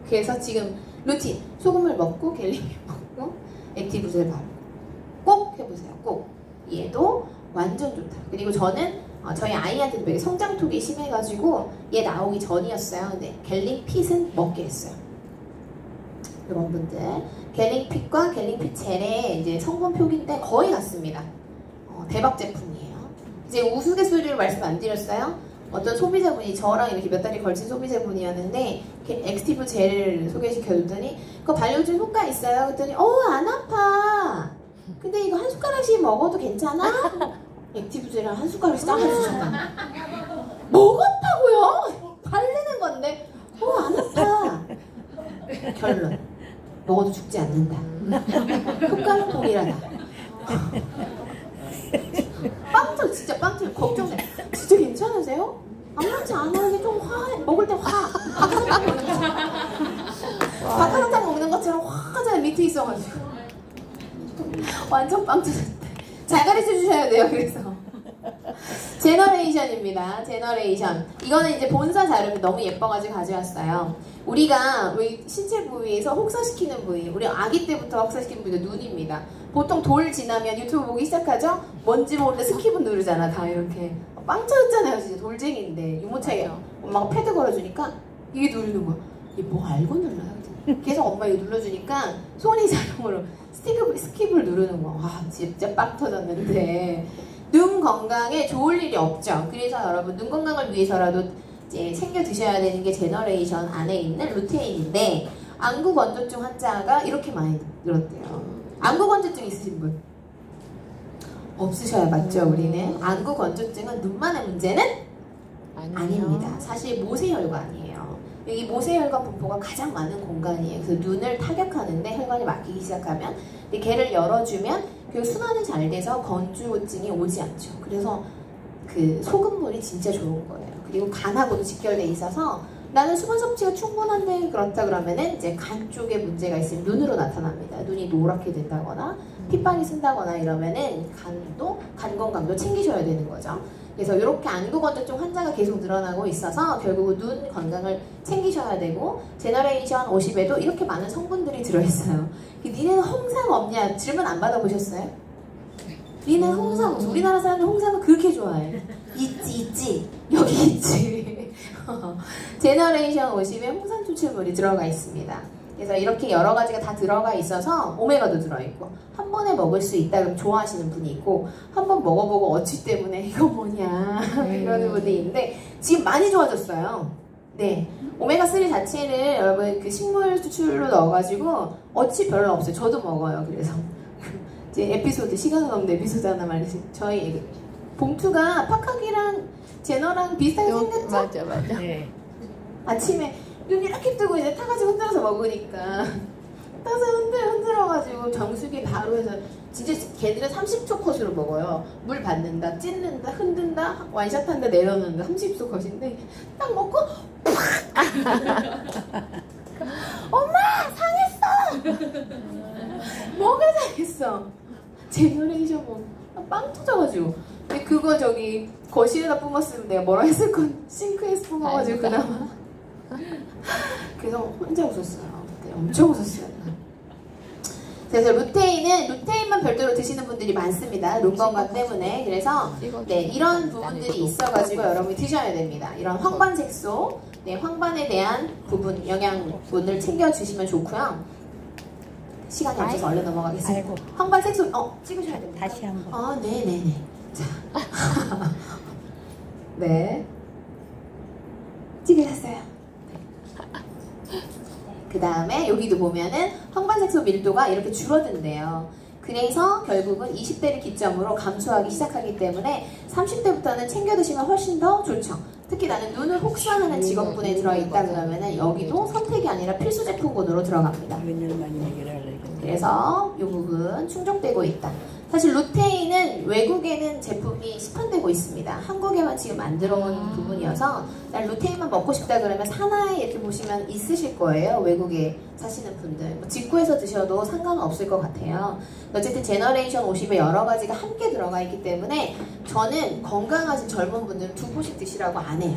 그래서 지금 루틴 소금물 먹고 갤링핀 먹고 액티브젤 바르고 꼭 해보세요. 꼭. 얘도 완전 좋다. 그리고 저는 저희 아이한테도 되게 성장톡이 심해가지고 얘 나오기 전이었어요. 근데 갤링핏은 먹게 했어요. 여러분들 갤링핏과 갤링핏 젤의 이제 성분 표기인데 거의 같습니다. 대박 제품이에요. 이제 우스갯소리로 말씀 안 드렸어요. 어떤 소비자분이 저랑 이렇게 몇 달이 걸친 소비자분이었는데 액티브 젤을 소개시켜줬더니 그거 발효준 효과 있어요. 그랬더니 안 아파. 근데 이거 한 숟가락씩 먹어도 괜찮아? 액티브 젤을 한 숟가락씩 짜주셨다. 먹었다고요? 바르는 건데 안 아파. 결론 먹어도 죽지 않는다. 효과는 동일하다. 빵터 진짜 빵터 걱정돼. 진짜 괜찮으세요? 아무렇지 않아. 이게 좀 먹을 때 박하사탕 먹는 것처럼 화가 밑에 있어가지고 완전 빵 터졌대. 잘 가르쳐 주셔야 돼요. 그래서 제너레이션입니다. 제너레이션. 이거는 이제 본사 자료를 너무 예뻐가지고 가져왔어요. 우리가 우리 신체 부위에서 혹사시키는 부위, 우리 아기 때부터 혹사시키는 부위가 눈입니다. 보통 돌 지나면 유튜브 보기 시작하죠? 뭔지 모르는데 스킵은 누르잖아. 다 이렇게 빵 터졌잖아요. 진짜 돌쟁이인데 유모차에 엄마가 패드 걸어주니까 이게 누르는 거야. 이게 뭐 알고 눌러요? 계속 엄마 이거 눌러주니까 손이 자동으로 스킵을 누르는 거야. 와 진짜 빵 터졌는데 눈 건강에 좋을 일이 없죠. 그래서 여러분 눈 건강을 위해서라도 이제 챙겨 드셔야 되는 게 제너레이션 안에 있는 루테인인데 안구 건조증 환자가 이렇게 많이 늘었대요. 안구 건조증 있으신 분? 없으셔야 맞죠. 우리는 안구 건조증은 눈만의 문제는 아닙니다. 사실 모세혈관이에요. 여기 모세혈관 분포가 가장 많은 공간이에요. 그래서 눈을 타격하는데 혈관이 막히기 시작하면 걔를 열어주면 그 순환이 잘 돼서 건조증이 오지 않죠. 그래서 그 소금물이 진짜 좋은 거예요. 그리고 간하고도 직결돼 있어서 나는 수분 섭취가 충분한데 그렇다 그러면은 이제 간 쪽에 문제가 있으면 눈으로 나타납니다. 눈이 노랗게 된다거나 핏방이 쓴다거나 이러면은 간 건강도 챙기셔야 되는 거죠. 그래서 이렇게 안구 건조증 환자가 계속 늘어나고 있어서 결국 눈 건강을 챙기셔야 되고 제너레이션 50에도 이렇게 많은 성분들이 들어있어요. 니네는 홍삼 없냐? 질문 안 받아보셨어요? 니네는 홍삼, 우리나라 사람들 홍삼을 그렇게 좋아해. 있지. 여기 있지. 제너레이션 50에 홍삼 추출물이 들어가 있습니다. 그래서 이렇게 여러 가지가 다 들어가 있어서 오메가도 들어있고 한 번에 먹을 수 있다 그럼 좋아하시는 분이 있고 한 번 먹어보고 어치 때문에 이거 뭐냐 이러는 분이 있는데 지금 많이 좋아졌어요. 네, 오메가3 자체를 여러분 그 식물 추출로 넣어가지고 어치 별로 없어요. 저도 먹어요. 그래서 이제 에피소드 시간은 없는 에피소드 하나 말이지. 저희 봉투가 팍하기랑 제너랑 비슷하게 생겼죠? 맞아. 네. 아침에 눈 이렇게 뜨고 이제 타가지고 흔들어서 먹으니까 타서 흔들어가지고 정수기 바로 해서 진짜 걔들은 30초 컷으로 먹어요. 물 받는다, 찢는다, 흔든다, 완샷한다, 내려놓는다 30초 컷인데 딱 먹고 엄마 상했어! 뭐가 상했어? 제너레이션 빵 터져가지고 근데 그거 저기 거실에다 뿜었으면 내가 뭐라 했을 건 싱크에서 뿜어가지고 그나마 그래서 혼자 웃었어요. 그때 엄청 웃었어요. 그래서 루테인만 별도로 드시는 분들이 많습니다. 눈 건강 때문에. 그래서 네, 이런 부분들이 있어가지고 여러분이 드셔야 됩니다. 이런 황반색소 네, 황반에 대한 부분, 영양분을 챙겨주시면 좋고요. 시간이 없어서 얼른 넘어가겠습니다. 아이고. 황반 색소, 찍으셔야 됩니다. 다시 한번. 네네네. 자. 네. 찍으셨어요. 그 다음에 여기도 보면은 황반색소 밀도가 이렇게 줄어든대요. 그래서 결국은 20대를 기점으로 감소하기 시작하기 때문에 30대부터는 챙겨 드시면 훨씬 더 좋죠. 특히 나는 눈을 혹사하는 직업군에 들어있다 그러면은 여기도 선택이 아니라 필수 제품군으로 들어갑니다. 그래서 이 부분 충족되고 있다. 사실 루테인은 외국에는 제품이 시판되고 있습니다. 한국에만 지금 만들어 온 부분이어서 난 루테인만 먹고 싶다 그러면 사나이 이렇게 보시면 있으실 거예요. 외국에 사시는 분들. 뭐 직구해서 드셔도 상관은 없을 것 같아요. 어쨌든 제너레이션 50에 여러 가지가 함께 들어가 있기 때문에 저는 건강하신 젊은 분들은 2포씩 드시라고 안 해요.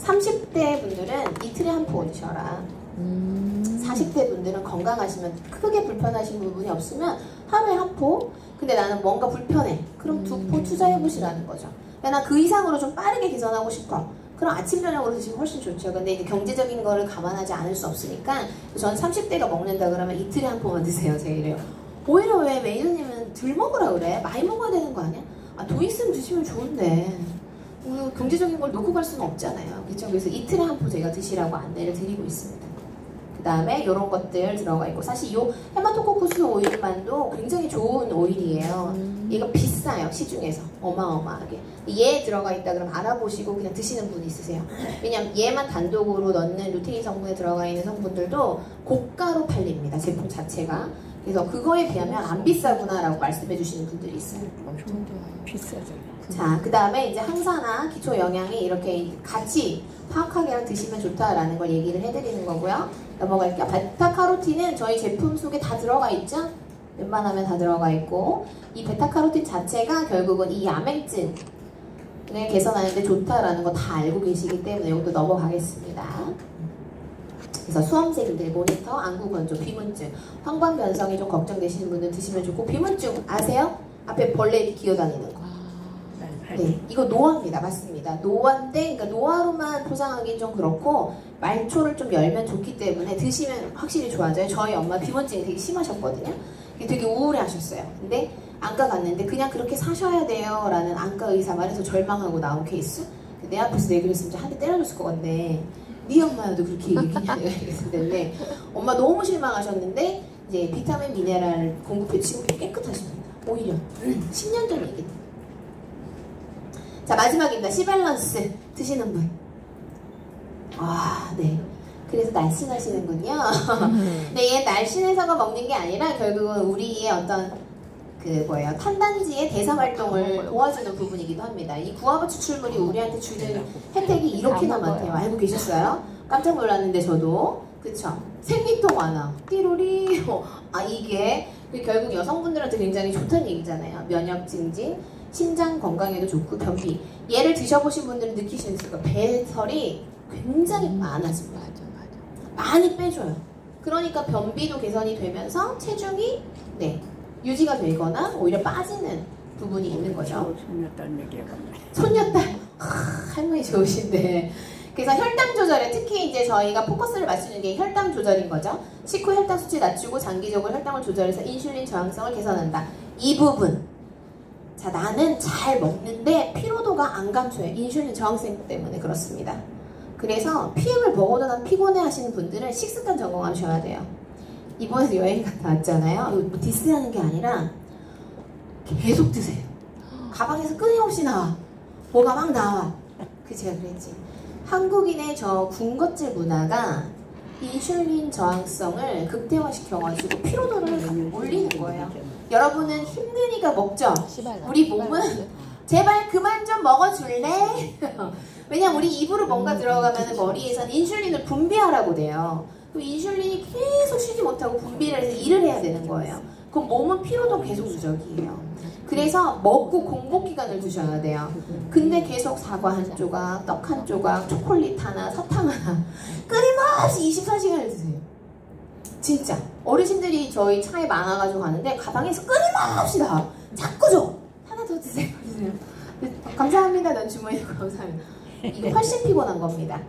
30대 분들은 이틀에 한 포 드셔라. 40대 분들은 건강하시면 크게 불편하신 부분이 없으면 하루에 한 포. 근데 나는 뭔가 불편해. 그럼 2포 투자해보시라는 거죠. 나 그 이상으로 좀 빠르게 개선하고 싶어. 그럼 아침 저녁으로 드시면 훨씬 좋죠. 근데 이제 경제적인 거를 감안하지 않을 수 없으니까 저는 30대가 먹는다 그러면 이틀에 한 포만 드세요. 제가 이래요. 오히려 왜 매니저님은 덜 먹으라 그래? 많이 먹어야 되는 거 아니야? 돈 있으면 드시면 좋은데 경제적인 걸 놓고 갈 수는 없잖아요. 그렇죠? 그래서 이틀에 한 포 제가 드시라고 안내를 드리고 있습니다. 그 다음에 이런 것들 들어가 있고 사실 이 헤마토코쿠스 오일만도 굉장히 좋은 오일이에요. 얘가 비싸요. 시중에서 어마어마하게. 얘 들어가 있다 그러면 알아보시고 그냥 드시는 분 있으세요. 왜냐면 얘만 단독으로 넣는 루테인 성분에 들어가 있는 성분들도 고가로 팔립니다. 제품 자체가. 그래서 그거에 비하면 안 비싸구나 라고 말씀해 주시는 분들이 있어요. 엄청 비싸죠. 자, 그 다음에 이제 항산화, 기초 영양이 이렇게 같이 파악하게 드시면 좋다라는 걸 얘기를 해드리는 거고요. 넘어갈게요. 베타카로틴은 저희 제품 속에 다 들어가 있죠? 웬만하면 다 들어가 있고 이 베타카로틴 자체가 결국은 이 야맹증을 개선하는 데 좋다라는 거 다 알고 계시기 때문에 이것도 넘어가겠습니다. 그래서 수험생들, 모니터, 안구건조, 비문증, 황반 변성이 좀 걱정되시는 분들 드시면 좋고 비문증 아세요? 앞에 벌레 이렇게 기어다니는 거. 네, 이거 노화입니다. 맞습니다. 노화인데, 그러니까 노화로만 포장하기 좀 그렇고 말초를 좀 열면 좋기 때문에 드시면 확실히 좋아져요. 저희 엄마 비문증이 되게 심하셨거든요. 되게 우울해하셨어요. 근데 안과 갔는데 그냥 그렇게 사셔야 돼요 라는 안과 의사 말에서 절망하고 나온 케이스. 내 앞에서 내가 그랬으면 한 대 때려줬을 것 같네. 네 엄마도 그렇게 얘기했냐 이랬는데 엄마 너무 실망하셨는데 이제 비타민 미네랄 공급해 지금 깨끗하십니다. 오히려 10년 전 얘기. 자, 마지막입니다. 시밸런스 드시는 분. 네. 그래서 날씬하시는군요. 네, 얘 날씬해서가 먹는 게 아니라 결국은 우리의 어떤 탄단지의 대사 활동을 도와주는 부분이기도 합니다. 이 구아바 추출물이 우리한테 주는 혜택이 이렇게나 많대요. 알고 계셨어요? 깜짝 놀랐는데 저도. 그쵸? 생리통 완화. 띠로리. 이게 결국 여성분들한테 굉장히 좋다는 얘기잖아요. 면역 증진, 신장 건강에도 좋고 변비. 얘를 드셔보신 분들은 느끼시는 거예요. 배설이 굉장히 많아집니다. 많이 빼줘요. 그러니까 변비도 개선이 되면서 체중이 유지가 되거나 오히려 빠지는 부분이 있는 거죠. 손녀딸 얘기가 손녀딸 할머니 좋으신데. 그래서 혈당 조절에 특히 이제 저희가 포커스를 맞추는 게 혈당 조절인 거죠. 식후 혈당 수치 낮추고 장기적으로 혈당을 조절해서 인슐린 저항성을 개선한다. 이 부분. 자, 나는 잘 먹는데 피로도가 안 감소해요. 인슐린 저항성 때문에 그렇습니다. 그래서 PM을 먹어도 난 피곤해 하시는 분들은 식습관 점검하셔야 돼요. 이번에도 여행 갔다 왔잖아요. 뭐 디스하는 게 아니라 계속 드세요. 가방에서 끊임없이 나와. 뭐가 막 나와. 제가 그랬지. 한국인의 저 군것질 문화가 인슐린 저항성을 극대화시켜가지고 피로도를 올리는 거예요. 여러분은 힘드니까 먹죠? 우리 몸은 제발 그만 좀 먹어줄래? 왜냐면 우리 입으로 뭔가 들어가면 머리에선 인슐린을 분비하라고 돼요. 인슐린이 계속 쉬지 못하고 분비를 해서 일을 해야 되는 거예요. 그럼 몸은 피로도 계속 누적이에요. 그래서 먹고 공복 기간을 두셔야 돼요. 근데 계속 사과 한 조각, 떡 한 조각, 초콜릿 하나, 사탕 하나 끊임없이 24시간을 드세요. 진짜 어르신들이 저희 차에 많아가지고 가는데 가방에서 끊임없이 나와. 자꾸 줘. 하나 더 드세요. 감사합니다. 난 주머니에 감사합니다. 이거 훨씬 피곤한 겁니다.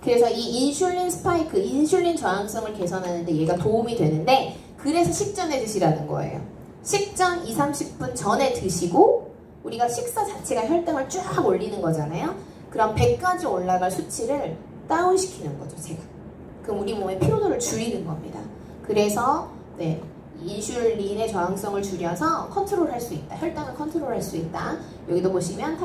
그래서 이 인슐린 스파이크, 인슐린 저항성을 개선하는데 얘가 도움이 되는데 그래서 식전에 드시라는 거예요. 식전 20-30분 전에 드시고 우리가 식사 자체가 혈당을 쫙 올리는 거잖아요. 그럼 100까지 올라갈 수치를 다운시키는 거죠, 제가. 그럼 우리 몸의 피로도를 줄이는 겁니다. 그래서 네, 인슐린의 저항성을 줄여서 컨트롤할 수 있다. 혈당을 컨트롤할 수 있다. 여기도 보시면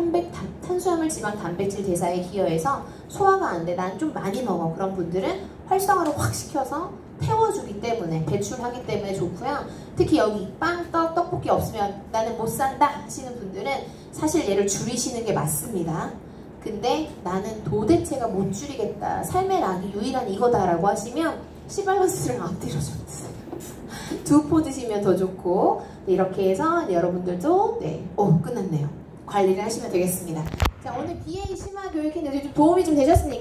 탄수화물, 지방, 단백질 대사에 기여해서 소화가 안 돼. 난 좀 많이 먹어. 그런 분들은 활성화를 확 시켜서 태워주기 때문에, 배출하기 때문에 좋고요. 특히 여기 빵, 떡볶이 없으면 나는 못 산다 하시는 분들은 사실 얘를 줄이시는 게 맞습니다. 근데 나는 도대체가 못 줄이겠다. 삶의 낙이 유일한 이거다라고 하시면 씨발란스를 앞뒤로 좀 드세요. 2포 드시면 더 좋고 네, 이렇게 해서 여러분들도 끝났네요. 관리를 하시면 되겠습니다. 자, 오늘 BA 심화 교육했는데 좀 도움이 좀 되셨습니까?